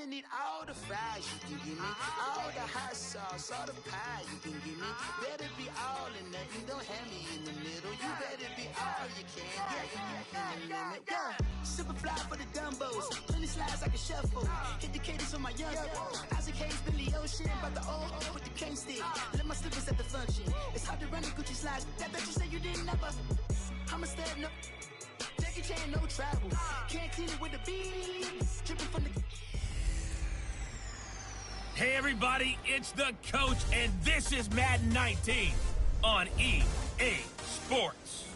I need all the fries you can give me, all the hot sauce, all the pie you can give me. Better be all in nothing, don't have me in the middle. You better be all you can, yeah, in the limit, yeah. Super fly for the dumbos, plenty slides like a shuffle. Hit the cadence for my young Isaac Hayes, Billy Ocean, about the old with the cane stick. Let my slippers at the function. It's hard to run the Gucci slides. That bet you say you didn't never. I'm a step no. Jackie Chan, no travel. Can't clean it with the beat. Dripping from the. Hey everybody, it's the coach, and this is Madden 19 on EA Sports.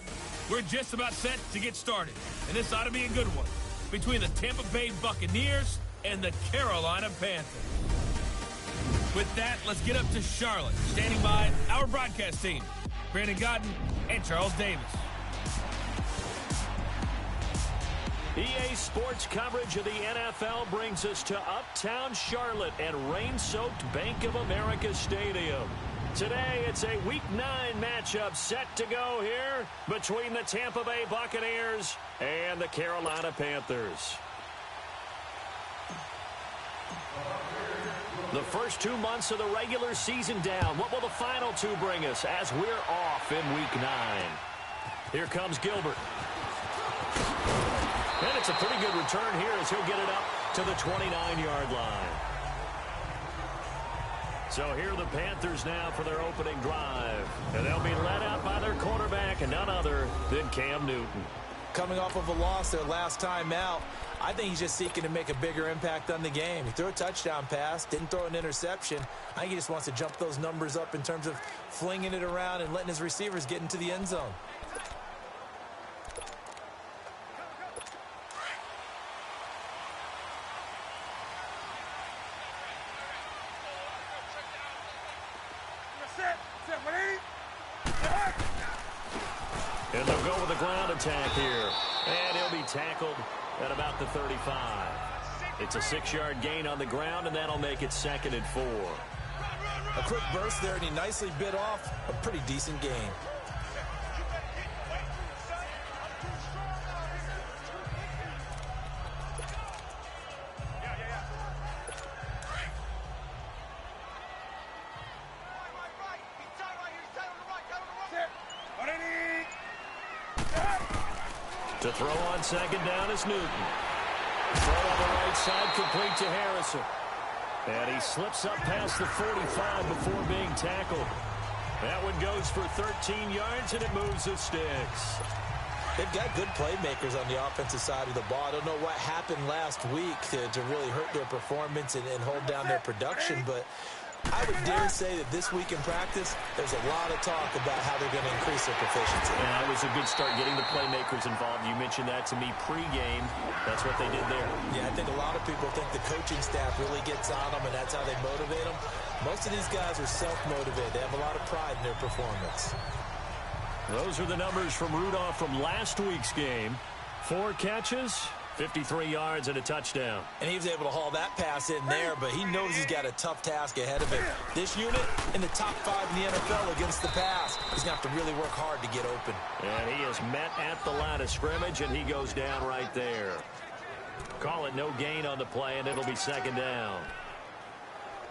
We're just about set to get started, and this ought to be a good one between the Tampa Bay Buccaneers and the Carolina Panthers. With that, let's get up to Charlotte. Standing by, our broadcast team, Brandon Godden and Charles Davis. EA Sports coverage of the NFL brings us to Uptown Charlotte and rain-soaked Bank of America Stadium. Today, it's a Week 9 matchup set to go here between the Tampa Bay Buccaneers and the Carolina Panthers. The first 2 months of the regular season down. What will the final two bring us as we're off in Week 9? Here comes Gilbert. And it's a pretty good return here as he'll get it up to the 29-yard line. So here are the Panthers now for their opening drive. And they'll be led out by their quarterback and none other than Cam Newton. Coming off of a loss their last time out, I think he's just seeking to make a bigger impact on the game. He threw a touchdown pass, didn't throw an interception. I think he just wants to jump those numbers up in terms of flinging it around and letting his receivers get into the end zone. And they'll go with a ground attack here. And he'll be tackled at about the 35. It's a 6-yard gain on the ground, and that'll make it 2nd and 4. A quick burst there, and he nicely bit off a pretty decent gain. To throw on 2nd down is Newton. Throw on the right side, complete to Harrison. And he slips up past the 45 before being tackled. That one goes for 13 yards, and it moves the sticks. They've got good playmakers on the offensive side of the ball. I don't know what happened last week to really hurt their performance and hold down their production, but I would dare say that this week in practice, there's a lot of talk about how they're going to increase their proficiency. And it was a good start getting the playmakers involved. You mentioned that to me pregame. That's what they did there. Yeah, I think a lot of people think the coaching staff really gets on them, and that's how they motivate them. Most of these guys are self-motivated. They have a lot of pride in their performance. Those are the numbers from Rudolph from last week's game. 4 catches, 53 yards, and a touchdown. And he was able to haul that pass in there, but he knows he's got a tough task ahead of him. This unit in the top 5 in the NFL against the pass. He's going to have to really work hard to get open. And he is met at the line of scrimmage, and he goes down right there. Call it no gain on the play, and it'll be 2nd down.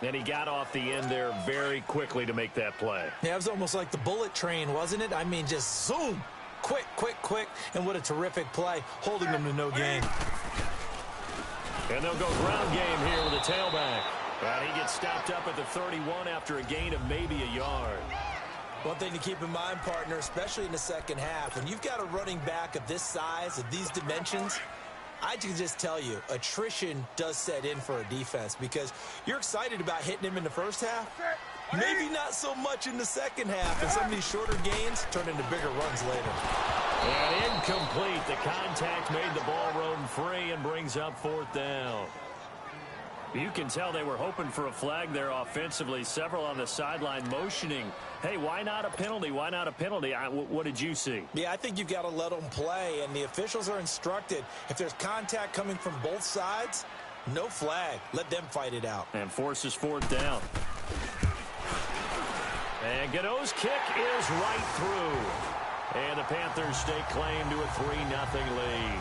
And he got off the end there very quickly to make that play. Yeah, it was almost like the bullet train, wasn't it? I mean, just zoom. Quick, quick, quick, and what a terrific play, holding them to no gain. And they'll go ground game here with a tailback. And he gets stopped up at the 31 after a gain of maybe a yard. One thing to keep in mind, partner, especially in the second half, when you've got a running back of this size, of these dimensions, I can just tell you, attrition does set in for a defense because you're excited about hitting him in the first half. Maybe not so much in the second half, and some of these shorter gains turn into bigger runs later. And incomplete. The contact made the ball roam free and brings up 4th down. You can tell they were hoping for a flag there offensively. Several on the sideline motioning. Hey, why not a penalty? Why not a penalty? What did you see? Yeah, I think you've got to let them play, and the officials are instructed. If there's contact coming from both sides, no flag. Let them fight it out. And forces 4th down. And Godot's kick is right through. And the Panthers stake claim to a 3-0 lead.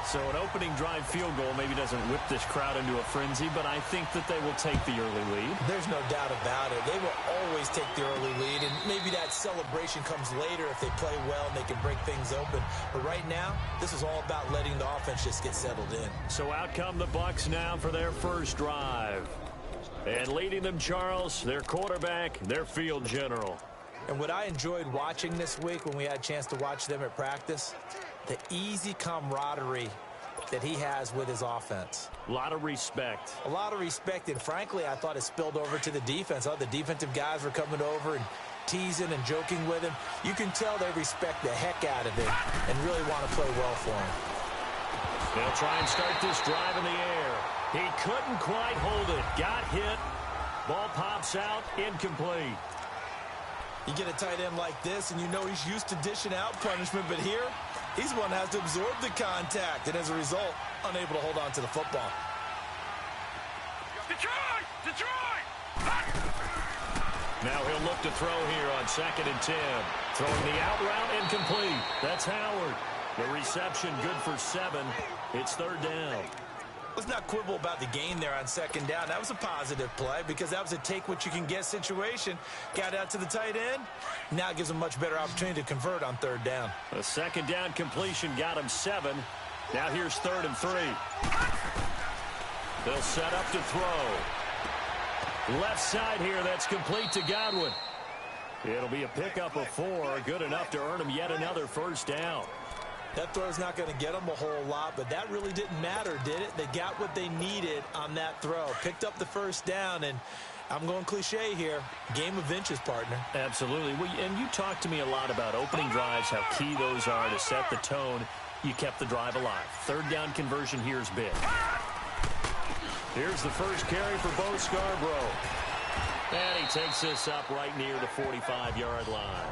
So an opening drive field goal maybe doesn't whip this crowd into a frenzy, but I think that they will take the early lead. There's no doubt about it. They will always take the early lead, and maybe that celebration comes later if they play well and they can break things open. But right now, this is all about letting the offense just get settled in. So out come the Bucs now for their first drive. And leading them, Charles, their quarterback, their field general. And what I enjoyed watching this week when we had a chance to watch them at practice, the easy camaraderie that he has with his offense. A lot of respect. A lot of respect, and frankly, I thought it spilled over to the defense. All the defensive guys were coming over and teasing and joking with him. You can tell they respect the heck out of him and really want to play well for him. They'll try and start this drive in the air. He couldn't quite hold it. Got hit. Ball pops out. Incomplete. You get a tight end like this, and you know he's used to dishing out punishment, but here, he's the one that has to absorb the contact, and as a result, unable to hold on to the football. Detroit! Detroit! Now he'll look to throw here on 2nd and 10. Throwing the out route, incomplete. That's Howard. The reception good for 7. It's 3rd down. Let's not quibble about the gain there on 2nd down. That was a positive play because that was a take-what-you-can-get situation. Got out to the tight end. Now it gives him a much better opportunity to convert on 3rd down. A 2nd down completion got him 7. Now here's 3rd and 3. They'll set up to throw. Left side here, that's complete to Godwin. It'll be a pickup of 4, good enough to earn him yet another first down. That throw's not going to get them a whole lot, but that really didn't matter, did it? They got what they needed on that throw. Picked up the first down, and I'm going cliche here. Game of inches, partner. Absolutely. Well, and you talked to me a lot about opening drives, how key those are to set the tone. You kept the drive alive. 3rd down conversion here is big. Here's the first carry for Bo Scarborough. And he takes this up right near the 45-yard line.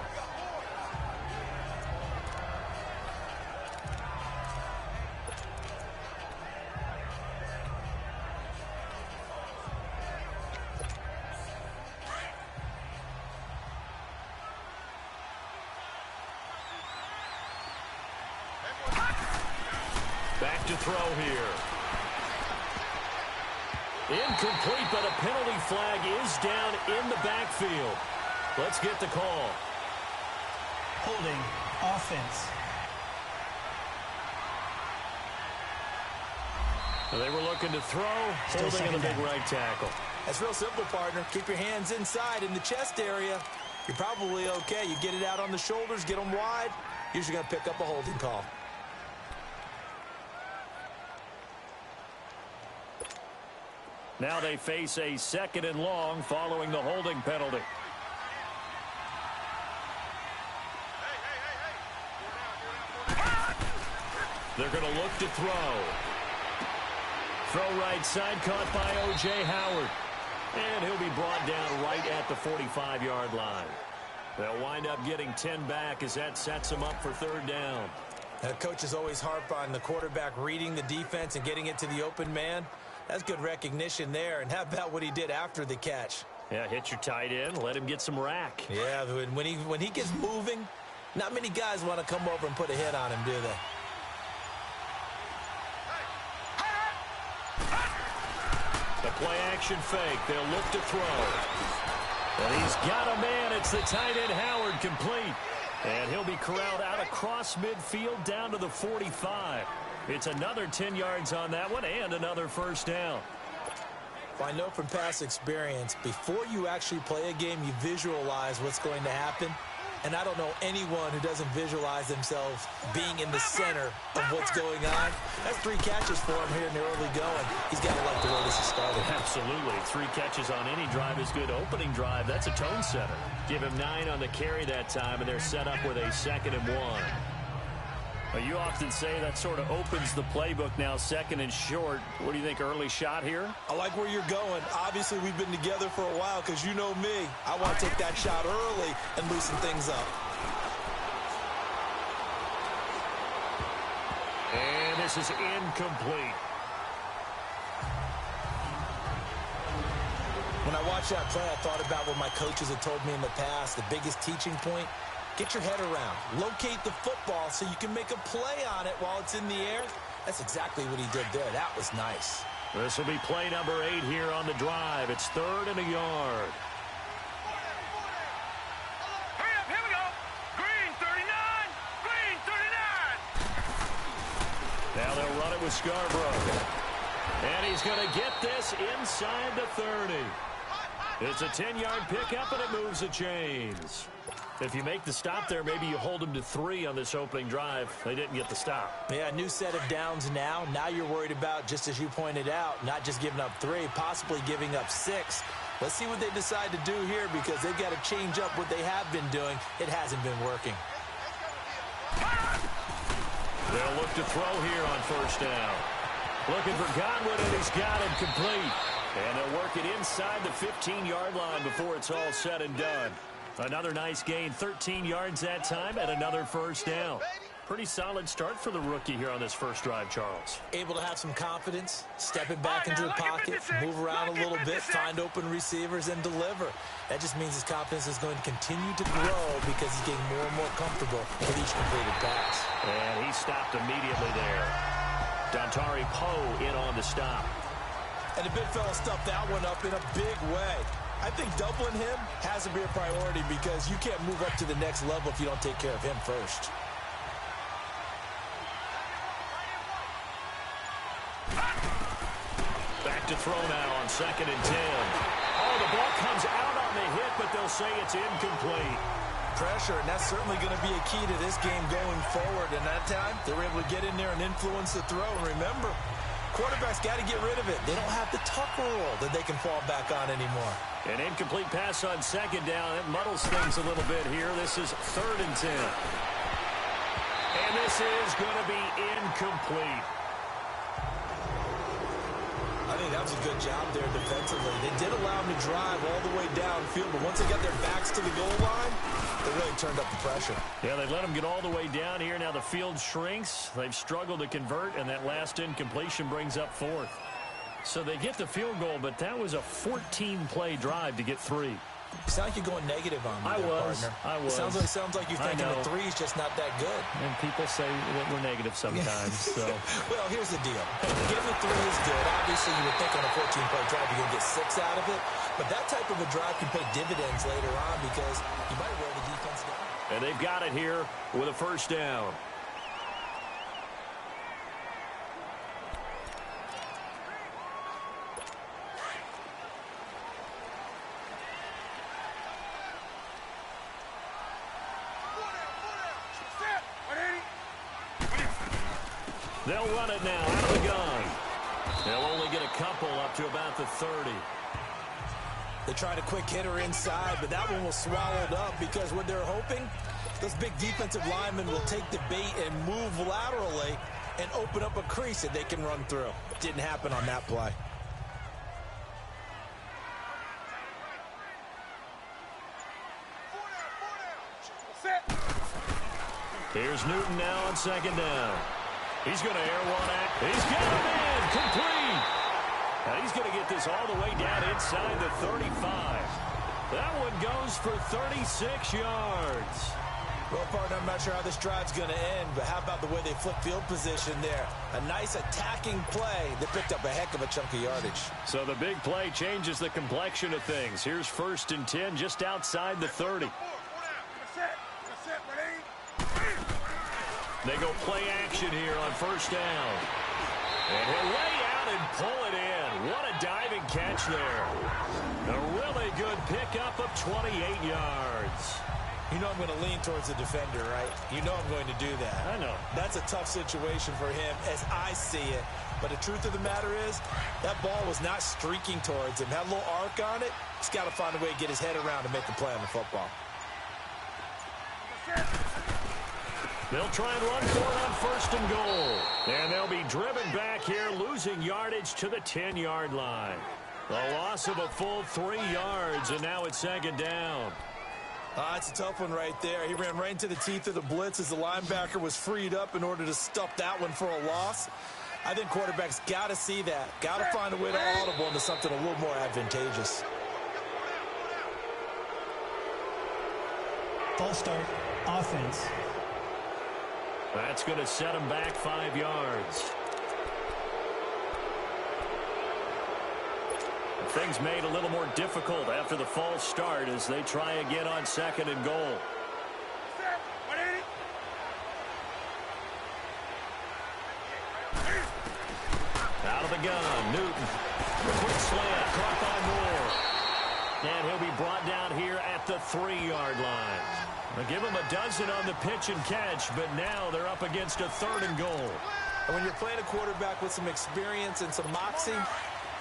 Back to throw here. Incomplete, but a penalty flag is down in the backfield. Let's get the call. Holding offense. They were looking to throw, holding in the big right tackle. That's real simple, partner. Keep your hands inside in the chest area. You're probably okay. You get it out on the shoulders, get them wide. Usually going to pick up a holding call. Now they face a 2nd and long following the holding penalty. They're going to look to throw. Throw right side, caught by O.J. Howard. And he'll be brought down right at the 45-yard line. They'll wind up getting 10 back as that sets them up for 3rd down. Now, coaches always harp on the quarterback reading the defense and getting it to the open man. That's good recognition there. And how about what he did after the catch? Yeah, hit your tight end, let him get some rack. Yeah, when he gets moving, not many guys want to come over and put a hit on him, do they? The play-action fake. They'll look to throw. And he's got a man. It's the tight end, Howard, complete. And he'll be corralled out across midfield down to the 45. It's another 10 yards on that one and another first down. Well, I know from past experience, before you actually play a game, you visualize what's going to happen. And I don't know anyone who doesn't visualize themselves being in the center of what's going on. That's 3 catches for him here in the early going. He's got to like the way this is started. Absolutely. 3 catches on any drive is good. Opening drive, that's a tone setter. Give him 9 on the carry that time, and they're set up with a 2nd and 1. Well, you often say that sort of opens the playbook now, 2nd and short. What do you think, early shot here? I like where you're going. Obviously, we've been together for a while because you know me. I want to take that shot early and loosen things up. And this is incomplete. When I watched that play, I thought about what my coaches had told me in the past. The biggest teaching point, Get your head around. Locate the football so you can make a play on it while it's in the air. That's exactly what he did there. That was nice. This will be play number 8 here on the drive. It's 3rd and a yard. Hurry up, here we go. Green 39, green 39. Now they'll run it with Scarborough. And he's going to get this inside the 30. It's a 10-yard pickup, and it moves the chains. If you make the stop there, maybe you hold them to 3 on this opening drive. They didn't get the stop. Yeah, new set of downs now. Now you're worried about, just as you pointed out, not just giving up 3, possibly giving up 6. Let's see what they decide to do here because they've got to change up what they have been doing. It hasn't been working. They'll look to throw here on 1st down. Looking for Godwin, and he's got him complete. And they'll work it inside the 15-yard line before it's all said and done. Another nice gain, 13 yards that time, and another 1st down. Pretty solid start for the rookie here on this first drive, Charles. Able to have some confidence, stepping back into the pocket, move around a little bit, find open receivers, and deliver. That just means his confidence is going to continue to grow because he's getting more and more comfortable with each completed pass. And he stopped immediately there. Dontari Poe in on the stop. And the big fella stuffed that one up in a big way. I think doubling him has to be a priority because you can't move up to the next level if you don't take care of him first. Back to throw now on 2nd and 10. Oh, the ball comes out on the hit, but they'll say it's incomplete. Pressure, and that's certainly going to be a key to this game going forward. And that time, they were able to get in there and influence the throw. And remember, quarterbacks got to get rid of it. They don't have the tucker roll that they can fall back on anymore. An incomplete pass on 2nd down. It muddles things a little bit here. This is 3rd and 10. And this is going to be incomplete. I think that was a good job there defensively. They did allow them to drive all the way downfield, but once they got their backs to the goal line, they really turned up the pressure. Yeah, they let them get all the way down here. Now the field shrinks. They've struggled to convert, and that last incompletion brings up 4th. So they get the field goal, but that was a 14-play drive to get 3. You sound like you're going negative on me, partner. I was. Sounds like you're thinking the 3 is just not that good. And people say that we're negative sometimes. So. Well, here's the deal. Getting the 3 is good. Obviously, you would think on a 14-play drive you're going to get 6 out of it. But that type of a drive can pay dividends later on because you might wear the defense down. And they've got it here with a 1st down. They'll run it now out of the gun. They'll only get a couple up to about the 30. They tried a quick hitter inside, but that one was swallowed up because what they're hoping, those big defensive linemen will take the bait and move laterally and open up a crease that they can run through. Didn't happen on that play. Here's Newton now on 2nd down. He's going to air one at. He's got him in. Complete. Now he's going to get this all the way down inside the 35. That one goes for 36 yards. Well, partner, I'm not sure how this drive's going to end, but how about the way they flip field position there? A nice attacking play that picked up a heck of a chunk of yardage. So the big play changes the complexion of things. Here's 1st and 10 just outside the 30. They go play action here on 1st down. And he'll lay out and pull it in. What a diving catch there. A really good pickup of 28 yards. You know I'm going to lean towards the defender, right? You know I'm going to do that. I know. That's a tough situation for him as I see it. But the truth of the matter is, that ball was not streaking towards him. Had a little arc on it. He's got to find a way to get his head around and make a play on the football. They'll try and run for it on 1st and goal. And they'll be driven back here, losing yardage to the 10-yard line. A loss of a full 3 yards, and now it's 2nd down. It's a tough one right there. He ran right into the teeth of the blitz as the linebacker was freed up in order to stuff that one for a loss. I think quarterbacks got to see that. Got to find a way to audible into something a little more advantageous. False start. Offense. That's going to set him back 5 yards. Things made a little more difficult after the false start as they try again on 2nd and goal. Out of the gun, Newton. Quick slant, caught by Moore. And he'll be brought down here at the 3-yard line. They'll give him a dozen on the pitch and catch, but now they're up against a 3rd and goal. And when you're playing a quarterback with some experience and some moxie,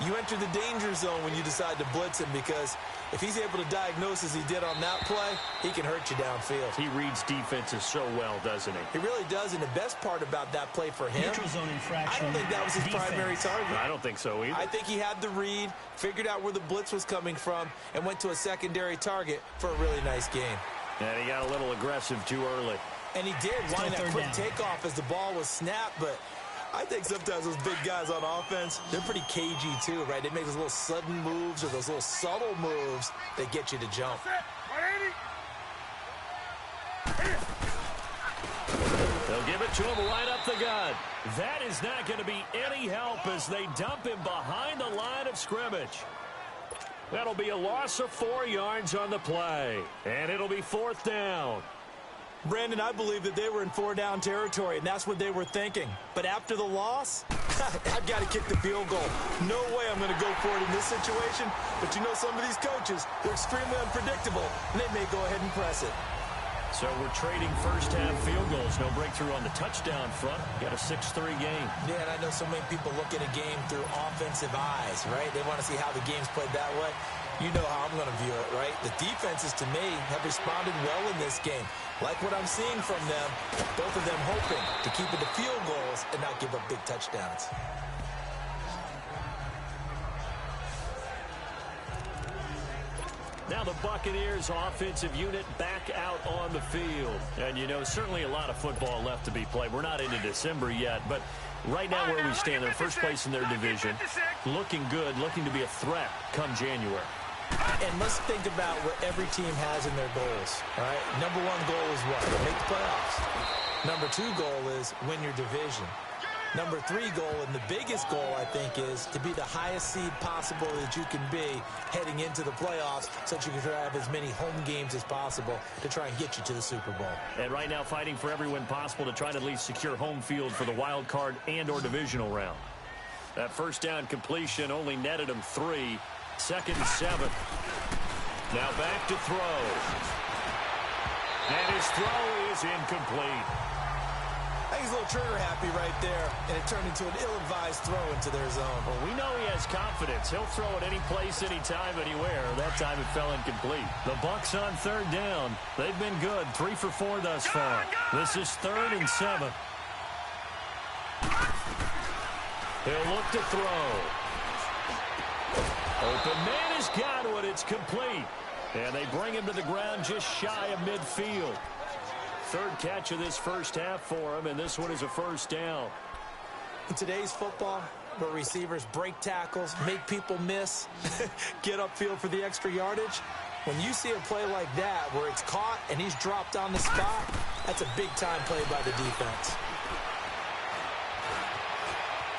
you enter the danger zone when you decide to blitz him, because if he's able to diagnose as he did on that play, he can hurt you downfield. He reads defenses so well, doesn't he? He really does, and the best part about that play for him, Neutral zone infraction. I don't think that was his Defense. primary target. I don't think so either. I think he had the read, figured out where the blitz was coming from, and went to a secondary target for a really nice game. And he got a little aggressive too early. And he did, wanting that quick takeoff as the ball was snapped, but I think sometimes those big guys on offense, they're pretty cagey too, right? They make those little sudden moves or those little subtle moves that get you to jump. They'll give it to him right up the gut. That is not going to be any help as they dump him behind the line of scrimmage. That'll be a loss of 4 yards on the play, and it'll be 4th down. Brandon, I believe that they were in 4-down territory, and that's what they were thinking. But after the loss, I've got to kick the field goal. No way I'm going to go for it in this situation. But you know, some of these coaches, they're extremely unpredictable, and they may go ahead and press it. So we're trading first-half field goals. No breakthrough on the touchdown front. Got a 6-3 game. Yeah, and I know so many people look at a game through offensive eyes, right? They want to see how the game's played that way. You know how I'm going to view it, right? The defenses, to me, have responded well in this game. Like what I'm seeing from them, both of them hoping to keep it to field goals and not give up big touchdowns. Now the Buccaneers offensive unit back out on the field. And, you know, certainly a lot of football left to be played. We're not into December yet, but right now where we stand, they're first place in their division. Looking good, looking to be a threat come January. And let's think about what every team has in their goals, all right? Number 1 goal is what? Make the playoffs. Number 2 goal is win your division. Number 3 goal, and the biggest goal, I think, is to be the highest seed possible that you can be heading into the playoffs so that you can have as many home games as possible to try and get you to the Super Bowl. And right now fighting for every win possible to try to at least secure home field for the wild card and or divisional round. That first down completion only netted him 3. 2nd and 7. Now back to throw. And his throw is incomplete. I think he's a little trigger happy right there, and it turned into an ill-advised throw into their zone. Well, we know he has confidence. He'll throw it any place, anytime, anywhere. That time it fell incomplete. The Bucs on 3rd down. They've been good. 3 for 4 thus far. This is 3rd and 7. He'll look to throw. Open man has got one. It's complete. And they bring him to the ground just shy of midfield. 3rd catch of this first half for him, and this one is a first down. In today's football, where receivers break tackles, make people miss, get upfield for the extra yardage, when you see a play like that where it's caught and he's dropped on the spot, that's a big-time play by the defense.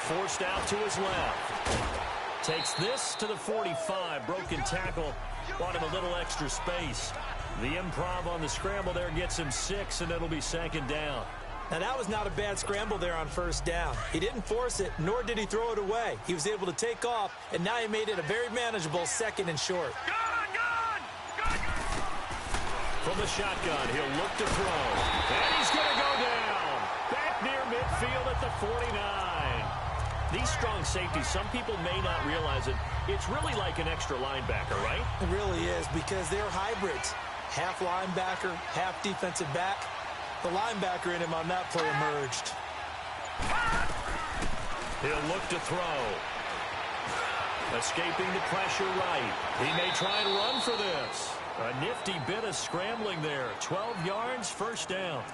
Forced out to his left. Takes this to the 45. Broken tackle. Bought him a little extra space. The improv on the scramble there gets him 6, and it'll be 2nd down. Now, that was not a bad scramble there on 1st down. He didn't force it, nor did he throw it away. He was able to take off, and now he made it a very manageable 2nd and short. From the shotgun, he'll look to throw. And he's going to go down. Back near midfield at the 49. These strong safeties, some people may not realize it. It's really like an extra linebacker, right? It really is, because they're hybrids. Half linebacker, half defensive back. The linebacker in him on that play emerged. He'll look to throw. Escaping the pressure right. He may try and run for this. A nifty bit of scrambling there. 12 yards, first down.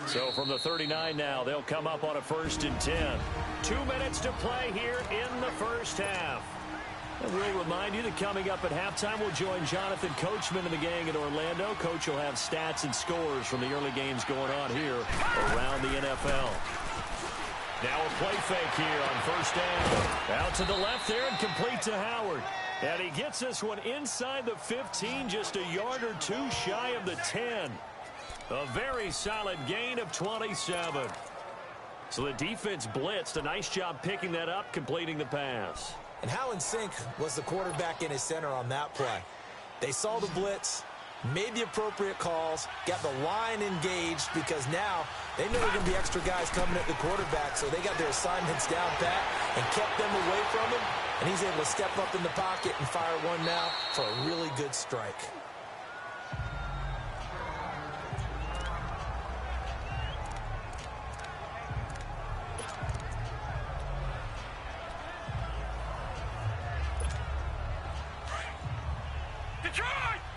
So from the 39 now, they'll come up on a 1st and 10. 2 minutes to play here in the first half. And we'll remind you that coming up at halftime, we'll join Jonathan Coachman and the gang in Orlando. Coach will have stats and scores from the early games going on here around the NFL. Now a play fake here on first down. Out to the left there and complete to Howard. And he gets this one inside the 15, just a yard or two shy of the 10. A very solid gain of 27. So the defense blitzed. A nice job picking that up, completing the pass. And how in sync was the quarterback and his center on that play? They saw the blitz, made the appropriate calls, got the line engaged because now they know there are going to be extra guys coming at the quarterback, so they got their assignments down pat and kept them away from him, and he's able to step up in the pocket and fire one now for a really good strike.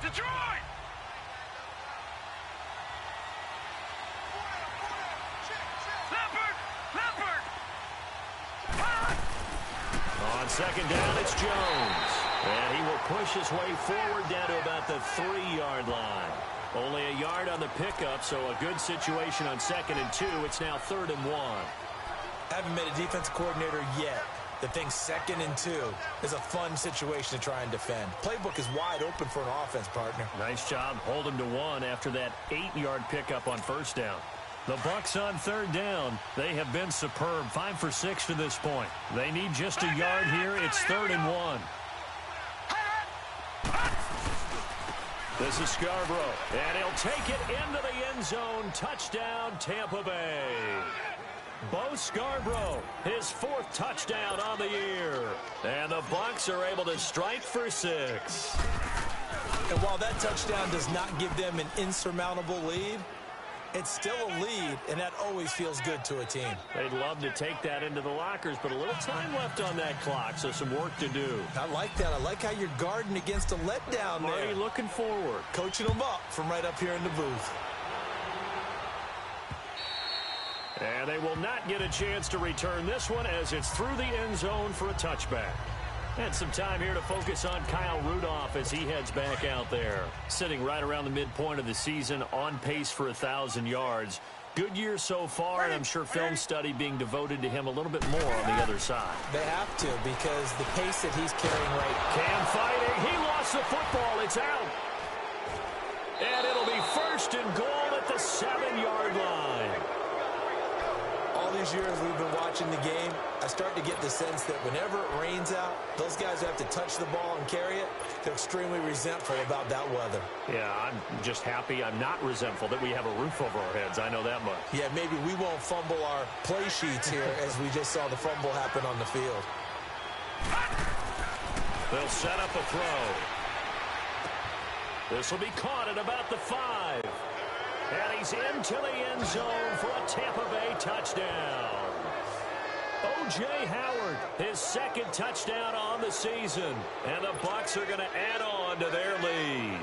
Detroit! Leopard! On second down, it's Jones. And he will push his way forward down to about the 3-yard line. Only a yard on the pickup, so a good situation on 2nd and 2. It's now 3rd and 1. Haven't met a defense coordinator yet that thinks 2nd and 2 is a fun situation to try and defend. Playbook is wide open for an offense, partner. Nice job. Hold him to 1 after that 8-yard pickup on first down. The Bucs on 3rd down. They have been superb. 5 for 6 to this point. They need just a yard here. It's 3rd and 1. This is Scarborough. And he'll take it into the end zone. Touchdown, Tampa Bay. Bo Scarborough, his 4th touchdown on the year. And the Bucs are able to strike for 6. And while that touchdown does not give them an insurmountable lead, it's still a lead, and that always feels good to a team. They'd love to take that into the lockers, but a little time left on that clock, so some work to do. I like that. I like how you're guarding against a letdown there. Marty looking forward. Coaching them up from right up here in the booth. And they will not get a chance to return this one as it's through the end zone for a touchback. And some time here to focus on Kyle Rudolph as he heads back out there. Sitting right around the midpoint of the season, on pace for 1,000 yards. Good year so far, and I'm sure film study being devoted to him a little bit more on the other side. They have to, because the pace that he's carrying right now. Cam fighting. He lost the football. It's out. And it'll be 1st and goal at the 7-yard line. All these years we've been watching the game, I start to get the sense that whenever it rains out, those guys who have to touch the ball and carry it, they're extremely resentful about that weather. Yeah, I'm just happy I'm not resentful that we have a roof over our heads. I know that much. Yeah, maybe we won't fumble our play sheets here as we just saw the fumble happen on the field. They'll set up a throw. This will be caught at about the 5. And he's into the end zone for a Tampa Bay touchdown. O.J. Howard, his 2nd touchdown on the season. And the Bucs are going to add on to their lead.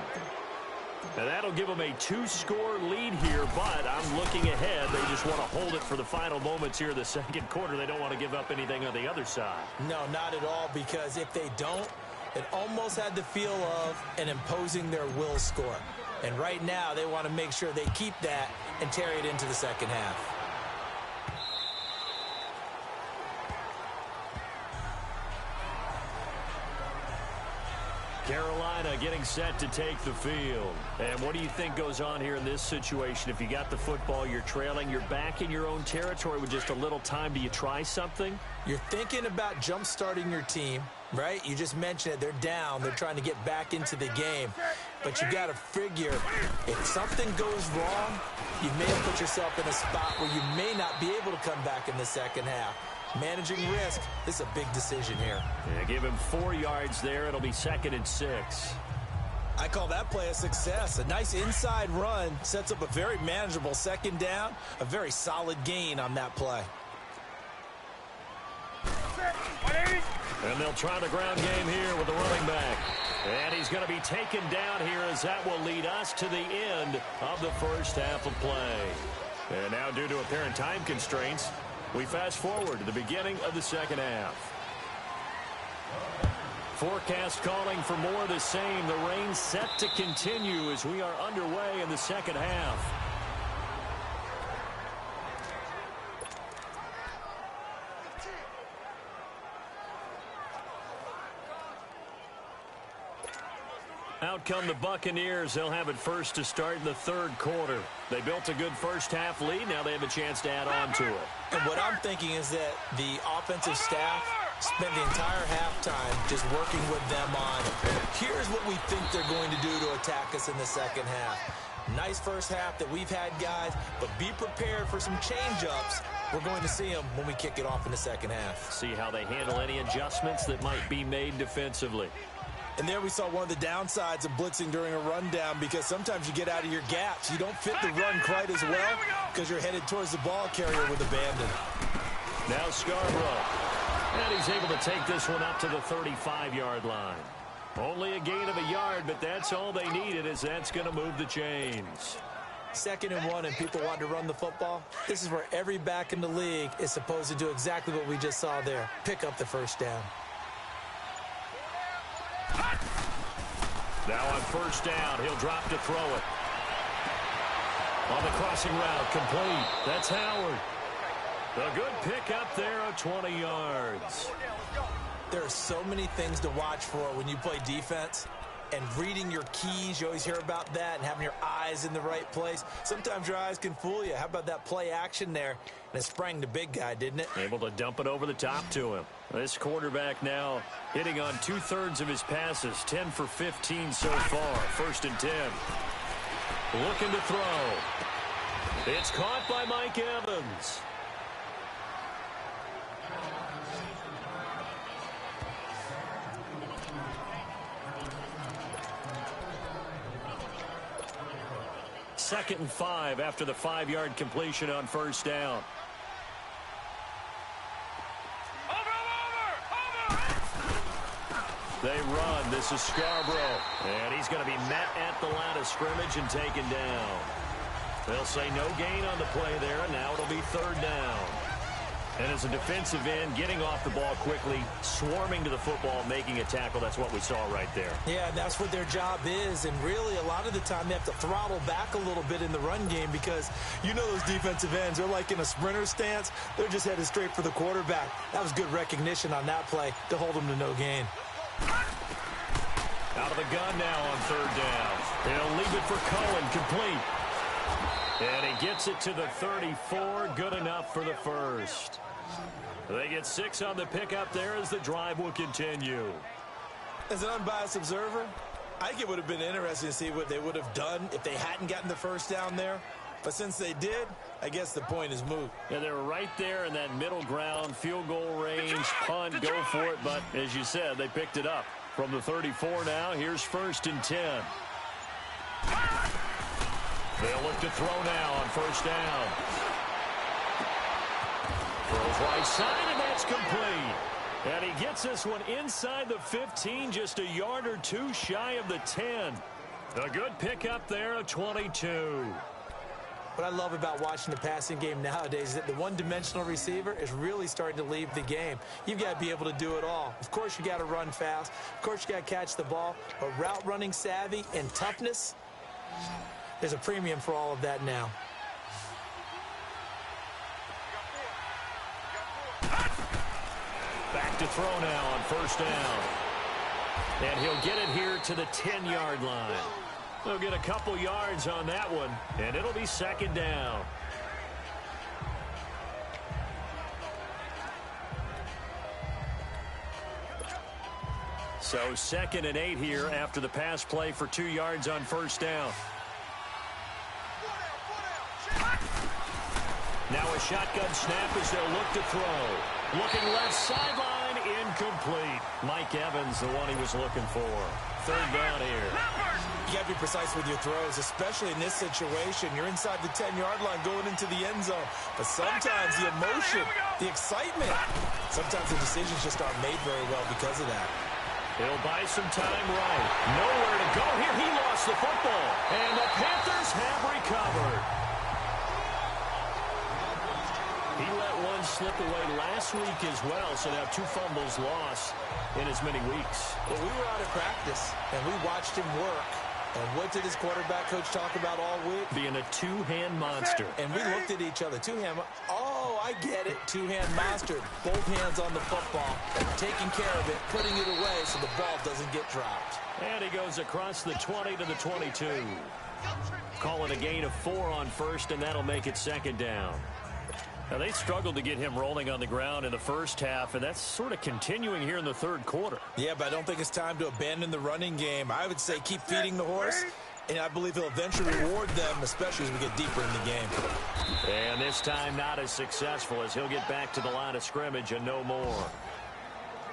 And that'll give them a 2-score lead here, but I'm looking ahead. They just want to hold it for the final moments here in the 2nd quarter. They don't want to give up anything on the other side. No, not at all, because if they don't, it almost had the feel of an imposing their will score. And right now, they want to make sure they keep that and carry it into the 2nd half. Carolina getting set to take the field. And what do you think goes on here in this situation? If you got the football, you're trailing, you're back in your own territory with just a little time. Do you try something? You're thinking about jump-starting your team, right? You just mentioned it. They're down. They're trying to get back into the game. But you got to figure, if something goes wrong, you may have put yourself in a spot where you may not be able to come back in the 2nd half. Managing risk, this is a big decision here. Yeah, give him 4 yards there. It'll be 2nd and 6. I call that play a success. A nice inside run sets up a very manageable 2nd down. A very solid gain on that play. And they'll try the ground game here with the running back. And he's going to be taken down here as that will lead us to the end of the 1st half of play. And now, due to apparent time constraints, we fast forward to the beginning of the 2nd half. Forecast calling for more of the same. The rain set to continue as we are underway in the second half. Out come the Buccaneers. They'll have it first to start in the third quarter. They built a good first half lead. Now they have a chance to add on to it. And what I'm thinking is that the offensive staff spent the entire halftime just working with them on, here's what we think they're going to do to attack us in the second half. Nice first half that we've had, guys, but be prepared for some change-ups. We're going to see them when we kick it off in the second half. See how they handle any adjustments that might be made defensively. And there we saw one of the downsides of blitzing during a rundown, because sometimes you get out of your gaps. You don't fit the run quite as well because you're headed towards the ball carrier with abandon. Now Scarborough. And he's able to take this one up to the 35-yard line. Only a gain of a yard, but that's all they needed, as that's going to move the chains. 2nd and 1 and people want to run the football. This is where every back in the league is supposed to do exactly what we just saw there. Pick up the first down. Now on first down, he'll drop to throw it. On the crossing route, complete. That's Howard. A good pick up there of 20 yards. There are so many things to watch for when you play defense. And reading your keys, you always hear about that, and having your eyes in the right place. Sometimes your eyes can fool you. How about that play action there? And it sprang the big guy, didn't it? Able to dump it over the top to him. This quarterback now hitting on 2/3 of his passes, 10 for 15 so far. 1st and 10. Looking to throw. It's caught by Mike Evans. Second and 5 after the 5-yard completion on first down. They run. This is Scarborough. And he's going to be met at the line of scrimmage and taken down. They'll say no gain on the play there, and now it'll be 3rd down. And as a defensive end, getting off the ball quickly, swarming to the football, making a tackle, that's what we saw right there. Yeah, and that's what their job is. And really, a lot of the time, they have to throttle back a little bit in the run game, because you know those defensive ends, they're like in a sprinter stance. They're just headed straight for the quarterback. That was good recognition on that play to hold them to no gain. Out of the gun now on 3rd down. They'll leave it for Cohen, complete. And he gets it to the 34, good enough for the first. They get 6 on the pickup there as the drive will continue. As an unbiased observer, I think it would have been interesting to see what they would have done if they hadn't gotten the first down there. But since they did, I guess the point is moot. Yeah, they were right there in that middle ground, field goal range, punt, go for it. But as you said, they picked it up. From the 34 now, here's 1st and 10. They'll look to throw now on first down. Throws right side, and that's complete. And he gets this one inside the 15, just a yard or two shy of the 10. A good pickup there of 22. What I love about watching the passing game nowadays is that the one-dimensional receiver is really starting to leave the game. You've got to be able to do it all. Of course, you got to run fast. Of course, you got to catch the ball. But route running savvy and toughness, there's a premium for all of that now. Back to throw now on first down. And he'll get it here to the 10-yard line. They'll get a couple yards on that one, and it'll be 2nd down. So 2nd and 8 here after the pass play for 2 yards on first down. Now a shotgun snap as they'll look to throw. Looking left sideline, incomplete. Mike Evans, the one he was looking for. 3rd down here. You got to be precise with your throws, especially in this situation. You're inside the 10-yard line going into the end zone. But sometimes the emotion, the excitement, sometimes the decisions just aren't made very well because of that. He'll buy some time right. Nowhere to go here. He lost the football. And the Panthers have recovered. He let one slip away last week as well, so now 2 fumbles lost in as many weeks. Well, we were out of practice, and we watched him work. And what did his quarterback coach talk about all week? Being a two-hand monster. And we looked at each other. Two-hand. Oh, I get it. Two-hand monster. Both hands on the football, taking care of it, putting it away so the ball doesn't get dropped. And he goes across the 20 to the 22. Call it a gain of 4 on first, and that'll make it second down. Now, they struggled to get him rolling on the ground in the first half, and that's sort of continuing here in the third quarter. Yeah, but I don't think it's time to abandon the running game. I would say keep feeding the horse, and I believe he'll eventually reward them, especially as we get deeper in the game. And this time not as successful as he'll get back to the line of scrimmage and no more.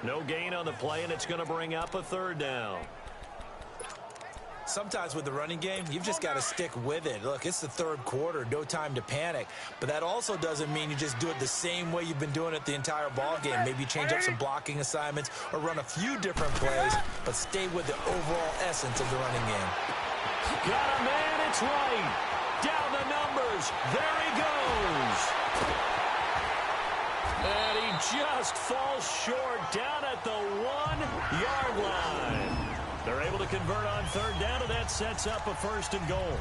No gain on the play, and it's going to bring up a third down. Sometimes with the running game, you've just got to stick with it. Look, it's the third quarter, no time to panic. But that also doesn't mean you just do it the same way you've been doing it the entire ball game. Maybe change up some blocking assignments or run a few different plays, but stay with the overall essence of the running game. Got a man, it's right. Down the numbers. There he goes. And he just falls short down at the 1-yard line. They're able to convert on third down, and that sets up a first and goal.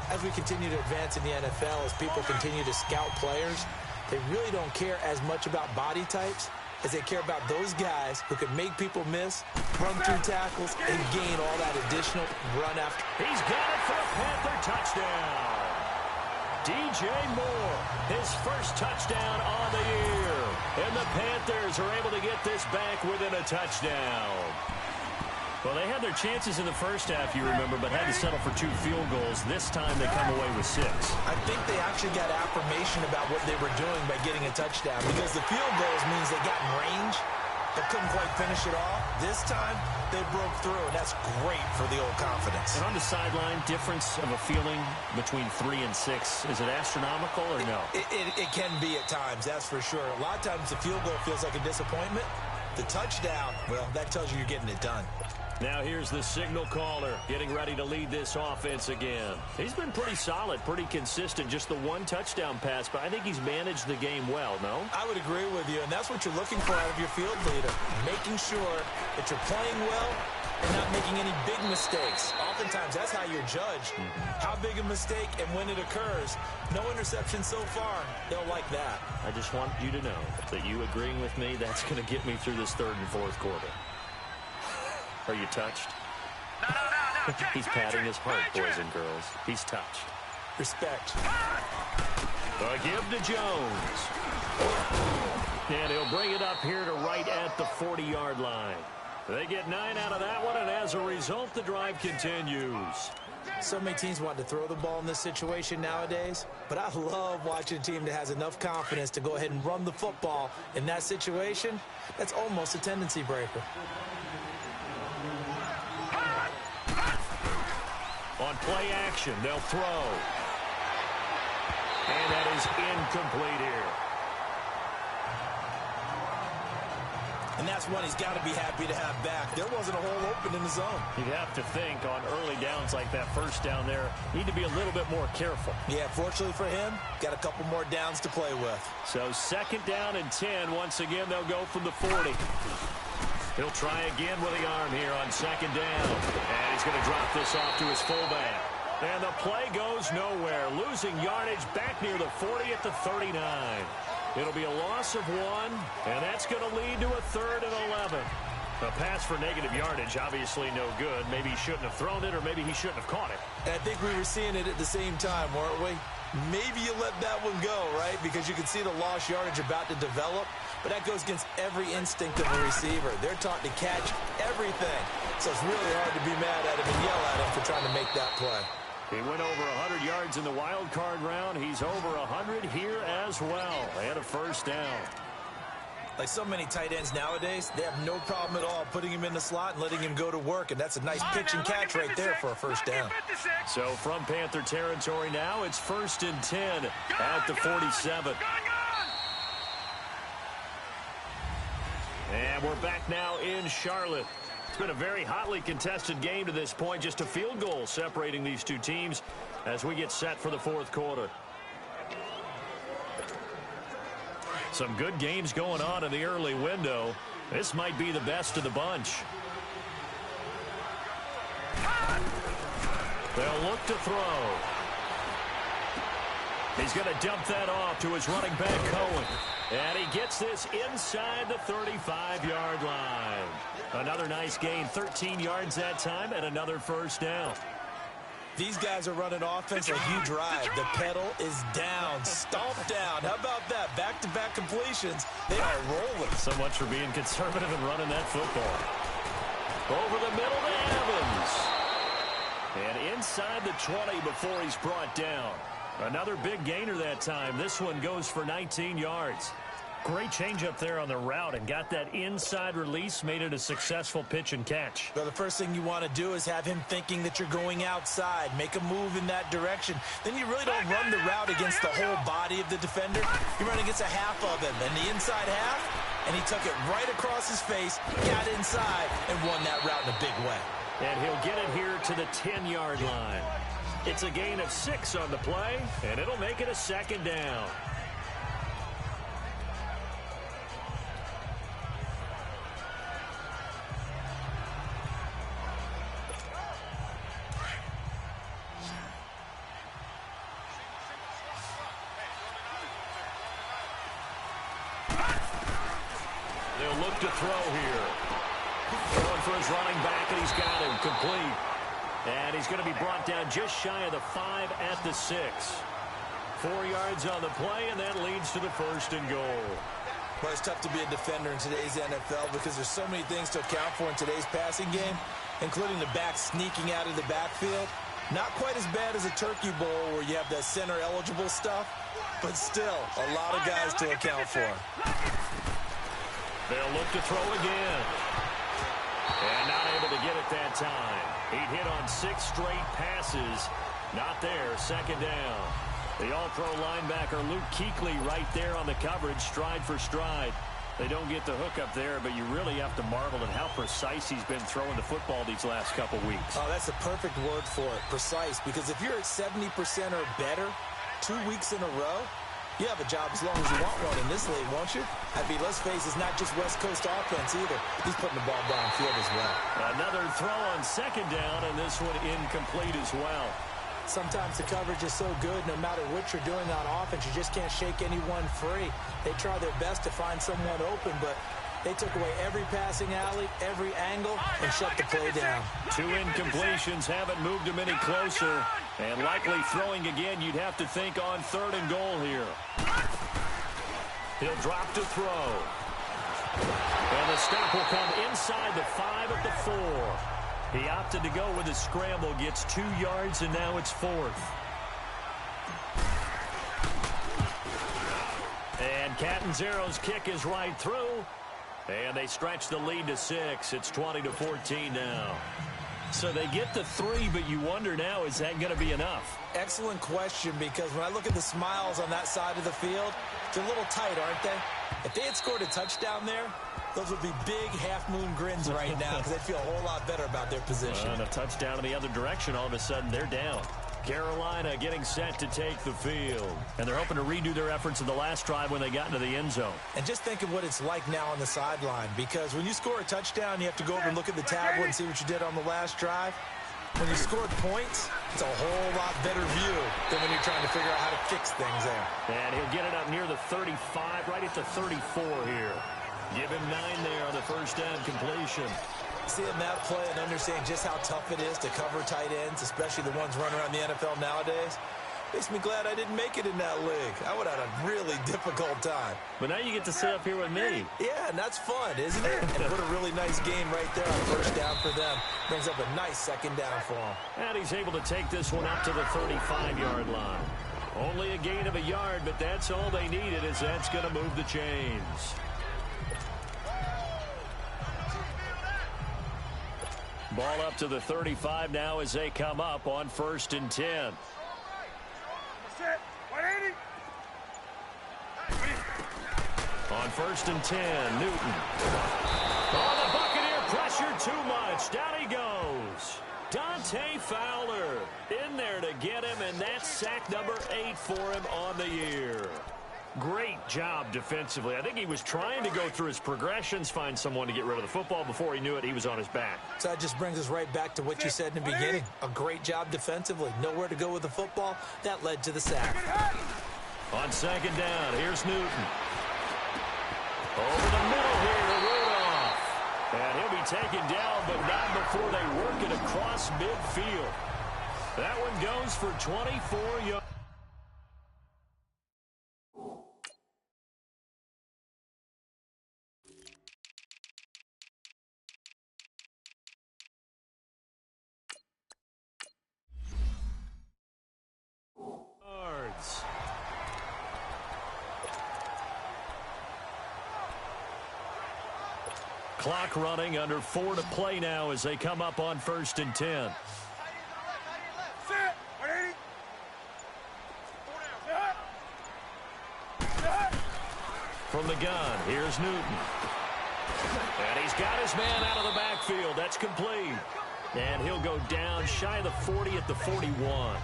As we continue to advance in the NFL, as people continue to scout players, they really don't care as much about body types as they care about those guys who can make people miss, run through tackles, and gain all that additional run after. He's got it for a Panther touchdown. DJ Moore, his first touchdown on the year. And the Panthers are able to get this back within a touchdown. Well, they had their chances in the first half, you remember, but had to settle for 2 field goals. This time they come away with 6. I think they actually got affirmation about what they were doing by getting a touchdown, because the field goals means they got in range but couldn't quite finish it off. This time, they broke through, and that's great for the old confidence. And on the sideline, difference of a feeling between 3 and 6, is it astronomical or no? It can be at times, that's for sure. A lot of times the field goal feels like a disappointment. The touchdown, well, that tells you you're getting it done. Now here's the signal caller getting ready to lead this offense again. He's been pretty solid, pretty consistent, just the 1 touchdown pass, but I think he's managed the game well, no? I would agree with you, and that's what you're looking for out of your field leader, making sure that you're playing well and not making any big mistakes. Oftentimes, that's how you're judged. How big a mistake and when it occurs. No interception so far. They'll like that. I just want you to know that you agreeing with me, that's going to get me through this third and fourth quarter. Are you touched? No. He's patting his heart, boys and girls. He's touched. Respect. A give to Jones. And he'll bring it up here to right at the 40-yard line. They get 9 out of that one, and as a result, the drive continues. So many teams want to throw the ball in this situation nowadays, but I love watching a team that has enough confidence to go ahead and run the football. In that situation, that's almost a tendency breaker. On play action, they'll throw. And that is incomplete here. And that's one he's got to be happy to have back. There wasn't a hole open in the zone. You'd have to think on early downs like that first down there, need to be a little bit more careful. Yeah, fortunately for him, got a couple more downs to play with. So second down and 10. Once again, they'll go from the 40. He'll try again with the arm here on second down. And he's going to drop this off to his fullback. And the play goes nowhere. Losing yardage back near the 40 at the 39. It'll be a loss of 1, and that's going to lead to a third and 11. A pass for negative yardage, obviously no good. Maybe he shouldn't have thrown it, or maybe he shouldn't have caught it. And I think we were seeing it at the same time, weren't we? Maybe you let that one go, right? Because you can see the lost yardage about to develop. But that goes against every instinct of a receiver. They're taught to catch everything. So it's really hard to be mad at him and yell at him for trying to make that play. He went over 100 yards in the wild card round. He's over 100 here as well. They had a first down. Like so many tight ends nowadays, they have no problem at all putting him in the slot and letting him go to work. And that's a nice pitch and catch right there for a first down. So from Panther territory now, it's 1st and 10 at the 47. And we're back now in Charlotte. It's been a very hotly contested game to this point. Just a field goal separating these two teams as we get set for the fourth quarter. Some good games going on in the early window. This might be the best of the bunch. They'll look to throw. He's going to dump that off to his running back, Cohen. And he gets this inside the 35-yard line. Another nice gain, 13 yards that time, and another first down. These guys are running offense like you drive. The pedal is down, stomped down. How about that? Back-to-back completions. They are rolling. So much for being conservative and running that football. Over the middle to Evans. And inside the 20 before he's brought down. Another big gainer that time. This one goes for 19 yards. Great change up there on the route and got that inside release, made it a successful pitch and catch. Well, the first thing you want to do is have him thinking that you're going outside, make a move in that direction. Then you really don't run the route against the whole body of the defender. You run against a half of him, and the inside half, and he took it right across his face, got inside, and won that route in a big way. And he'll get it here to the 10-yard line. It's a gain of 6 on the play, and it'll make it a second down. They'll look to throw here. Going for his running back, and he's got him complete. And he's going to be brought down just shy of the 5 at the 6. 4 yards on the play, and that leads to the first and goal. Well, it's tough to be a defender in today's NFL because there's so many things to account for in today's passing game, including the back sneaking out of the backfield. Not quite as bad as a Turkey Bowl where you have that center-eligible stuff, but still a lot of guys to account for. They'll look to throw again. And not able to get it that time. He'd hit on 6 straight passes. Not there, second down. The all-pro linebacker Luke Kuechly right there on the coverage, stride for stride. They don't get the hook up there, but you really have to marvel at how precise he's been throwing the football these last couple weeks. Oh, that's the perfect word for it, precise, because if you're at 70% or better 2 weeks in a row, you have a job as long as you want one in this league, won't you? I mean, let's face it, it's not just West Coast offense either. He's putting the ball downfield as well. Another throw on second down, and this one incomplete as well. Sometimes the coverage is so good, no matter what you're doing on offense, you just can't shake anyone free. They try their best to find someone open, but they took away every passing alley, every angle, and shut the play down. 2 incompletions haven't moved him any closer. And likely throwing again, you'd have to think on 3rd and goal here. He'll drop to throw. And the stop will come inside the 5 at the 4. He opted to go with a scramble, gets 2 yards, and now it's 4th. And Catanzaro's kick is right through. And they stretch the lead to 6. It's 20-14 now. So they get the 3, but you wonder now, is that going to be enough? Excellent question, because when I look at the smiles on that side of the field, they're a little tight, aren't they? If they had scored a touchdown there, those would be big half-moon grins right now because they'd feel a whole lot better about their position. And a touchdown in the other direction, all of a sudden they're down. Carolina getting set to take the field. And they're hoping to redo their efforts in the last drive when they got into the end zone. And just think of what it's like now on the sideline, because when you score a touchdown, you have to go over and look at the tablet and see what you did on the last drive. When you scored points, it's a whole lot better view than when you're trying to figure out how to fix things there. And he'll get it up near the 35, right at the 34 here. Give him 9 there on the first down completion. Seeing that play and understanding just how tough it is to cover tight ends, especially the ones running around the NFL nowadays, makes me glad I didn't make it in that league. I would have had a really difficult time. But now you get to sit up here with me. Yeah, and that's fun, isn't it? And put a really nice game right there on first down for them. Brings up a nice second down for them. And he's able to take this one up to the 35-yard line. Only a gain of a yard, but that's all they needed, as that's going to move the chains. Ball up to the 35 now as they come up on 1st and 10. On 1st and 10, Newton. Oh, the Buccaneer pressure too much. Down he goes. Dante Fowler in there to get him, and that's sack number 8 for him on the year. Great job defensively. I think he was trying to go through his progressions, find someone to get rid of the football. Before he knew it, he was on his back. So that just brings us right back to what you said in the beginning. A great job defensively. Nowhere to go with the football. That led to the sack. On second down, here's Newton. Over the middle here to Rudolph. And he'll be taken down, but not before they work it across midfield. That one goes for 24 yards. Clock running, under 4 to play now as they come up on 1st and 10. From the gun, here's Newton. And he's got his man out of the backfield. That's complete. And he'll go down shy of the 40 at the 41.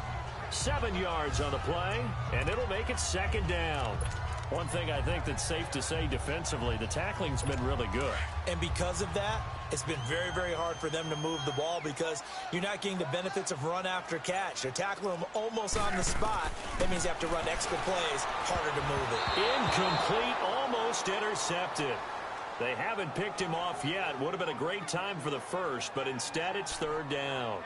7 yards on the play, and it'll make it second down. One thing I think that's safe to say defensively, the tackling's been really good. And because of that, it's been very, very hard for them to move the ball because you're not getting the benefits of run after catch. They're tackling them almost on the spot. That means you have to run extra plays, harder to move it. Incomplete, almost intercepted. They haven't picked him off yet. Would have been a great time for the first, but instead it's 3rd down.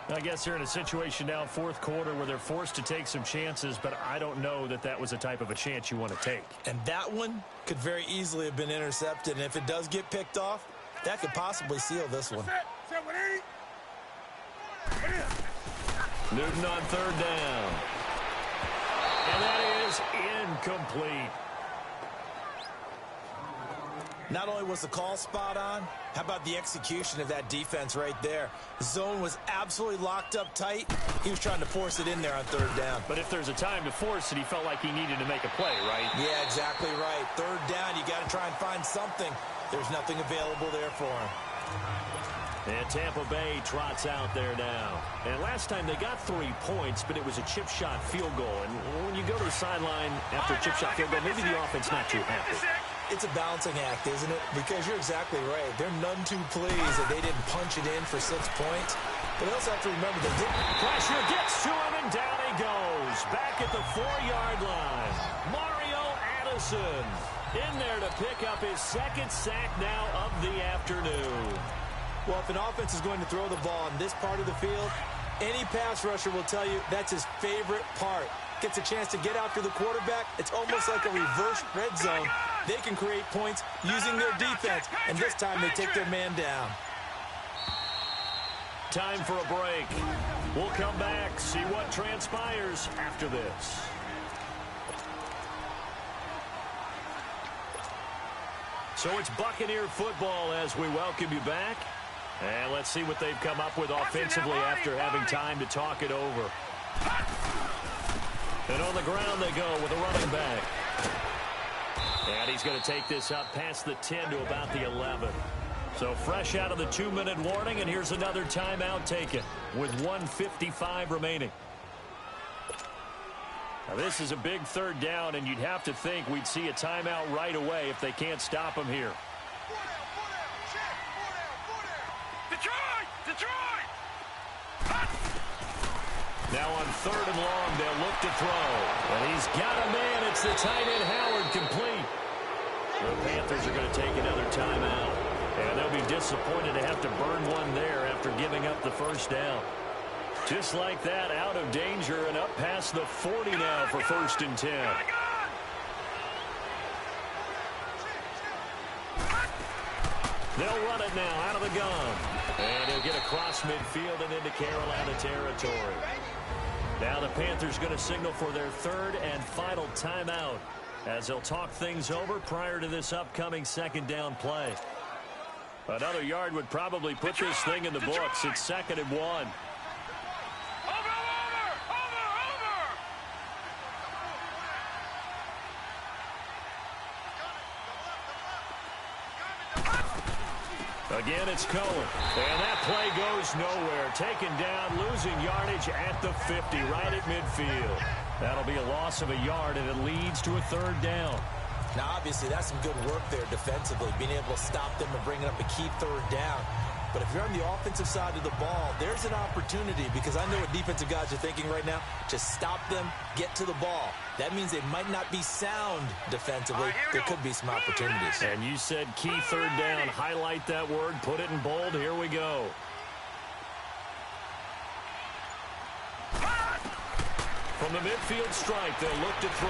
I guess they're in a situation now, 4th quarter, where they're forced to take some chances, but I don't know that that was the type of a chance you want to take. And that one could very easily have been intercepted, and if it does get picked off, that could possibly seal this one. Newton on 3rd down. And that is incomplete. Not only was the call spot on, how about the execution of that defense right there? The zone was absolutely locked up tight. He was trying to force it in there on 3rd down. But if there's a time to force it, he felt like he needed to make a play, right? Yeah, exactly right. 3rd down, you got to try and find something. There's nothing available there for him. And Tampa Bay trots out there now. And last time they got 3 points, but it was a chip shot field goal. And when you go to the sideline after a chip shot field goal, maybe the offense not too happy. It's a balancing act, isn't it? Because you're exactly right. They're none too pleased that they didn't punch it in for 6 points. But they also have to remember they didn't. Pressure gets to him, and down he goes. Back at the 4-yard line. Mario Addison in there to pick up his 2nd sack now of the afternoon. Well, if an offense is going to throw the ball in this part of the field, any pass rusher will tell you that's his favorite part. Gets a chance to get after the quarterback. It's almost like a reverse red zone. They can create points using their defense, and this time they take their man down. Time for a break. We'll come back, see what transpires after this. So it's Buccaneer football as we welcome you back. And let's see what they've come up with offensively after having time to talk it over. And on the ground they go with a running back. And he's going to take this up past the 10 to about the 11. So fresh out of the 2-minute warning, and here's another timeout taken with 1:55 remaining. Now this is a big 3rd down, and you'd have to think we'd see a timeout right away if they can't stop him here. Now on 3rd and long, they'll look to throw. And he's got a man. It's the tight end, Howard, complete. The Panthers are going to take another timeout. And they'll be disappointed to have to burn one there after giving up the 1st down. Just like that, out of danger and up past the 40 now for 1st and 10. They'll run it now out of the gun. And he'll get across midfield and into Carolina territory. Now the Panthers going to signal for their 3rd and final timeout as they'll talk things over prior to this upcoming 2nd down play. Another yard would probably put this thing in the books. It's 2nd and 1. Again, it's Cohen. And that play goes nowhere. Taken down, losing yardage at the 50, right at midfield. That'll be a loss of a yard, and it leads to a third down. Now, obviously, that's some good work there defensively, being able to stop them and bringing up a key third down. But if you're on the offensive side of the ball, there's an opportunity, because I know what defensive guys are thinking right now. Just stop them, get to the ball. That means they might not be sound defensively. There could be some opportunities. And you said key third down. Highlight that word. Put it in bold. Here we go. From the midfield strike, they'll look to throw.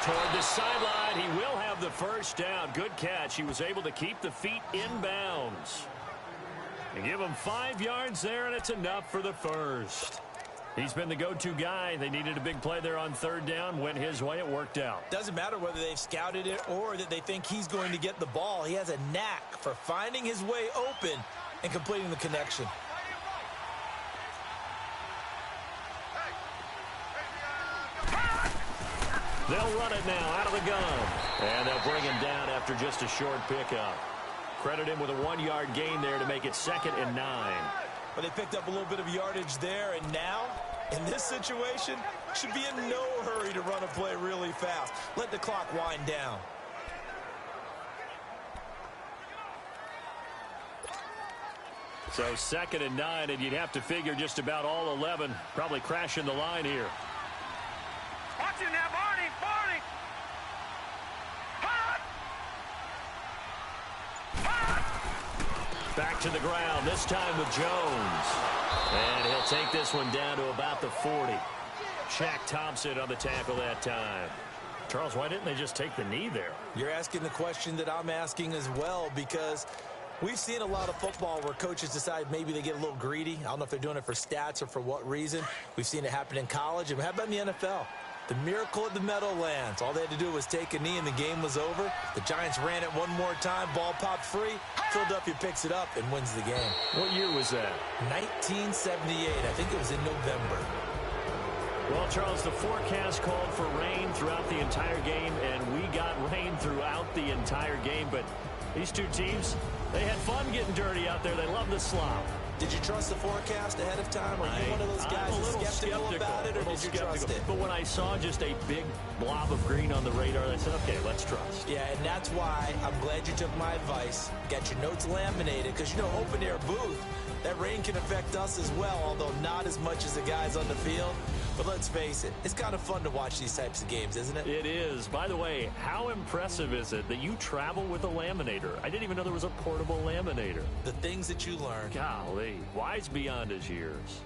Toward the sideline, he will have the first down. Good catch. He was able to keep the feet in bounds. And give him 5 yards there, and it's enough for the first. He's been the go-to guy. They needed a big play there on third down. Went his way. It worked out. Doesn't matter whether they've scouted it or that they think he's going to get the ball. He has a knack for finding his way open and completing the connection. They'll run it now out of the gun. And they'll bring him down after just a short pickup. Credit him with a 1-yard gain there to make it 2nd and 9. But they picked up a little bit of yardage there, and now, in this situation, should be in no hurry to run a play really fast. Let the clock wind down. So 2nd and 9, and you'd have to figure just about all 11 probably crashing the line here. Watch him now, Barney! Barney! Back to the ground, this time with Jones. And he'll take this one down to about the 40. Shaq Thompson on the tackle that time. Charles, why didn't they just take the knee there? You're asking the question that I'm asking as well, because we've seen a lot of football where coaches decide maybe they get a little greedy. I don't know if they're doing it for stats or for what reason. We've seen it happen in college, and how about in the NFL? The miracle at the Meadowlands. All they had to do was take a knee and the game was over. The Giants ran it one more time. Ball popped free. Philadelphia picks it up and wins the game. What year was that? 1978. I think it was in November. Well, Charles, the forecast called for rain throughout the entire game, and we got rain throughout the entire game. But these two teams, they had fun getting dirty out there. They love the slop. Did you trust the forecast ahead of time? Are you one of those guys that's skeptical about it, or did you trust it? But when I saw just a big blob of green on the radar, I said, okay, let's trust. Yeah, and that's why I'm glad you took my advice. Got your notes laminated, because, you know, open air booth, that rain can affect us as well, although not as much as the guys on the field. But let's face it, it's kind of fun to watch these types of games, isn't it? It is. By the way, how impressive is it that you travel with a laminator? I didn't even know there was a portable laminator. The things that you learn. Golly, wise beyond his years.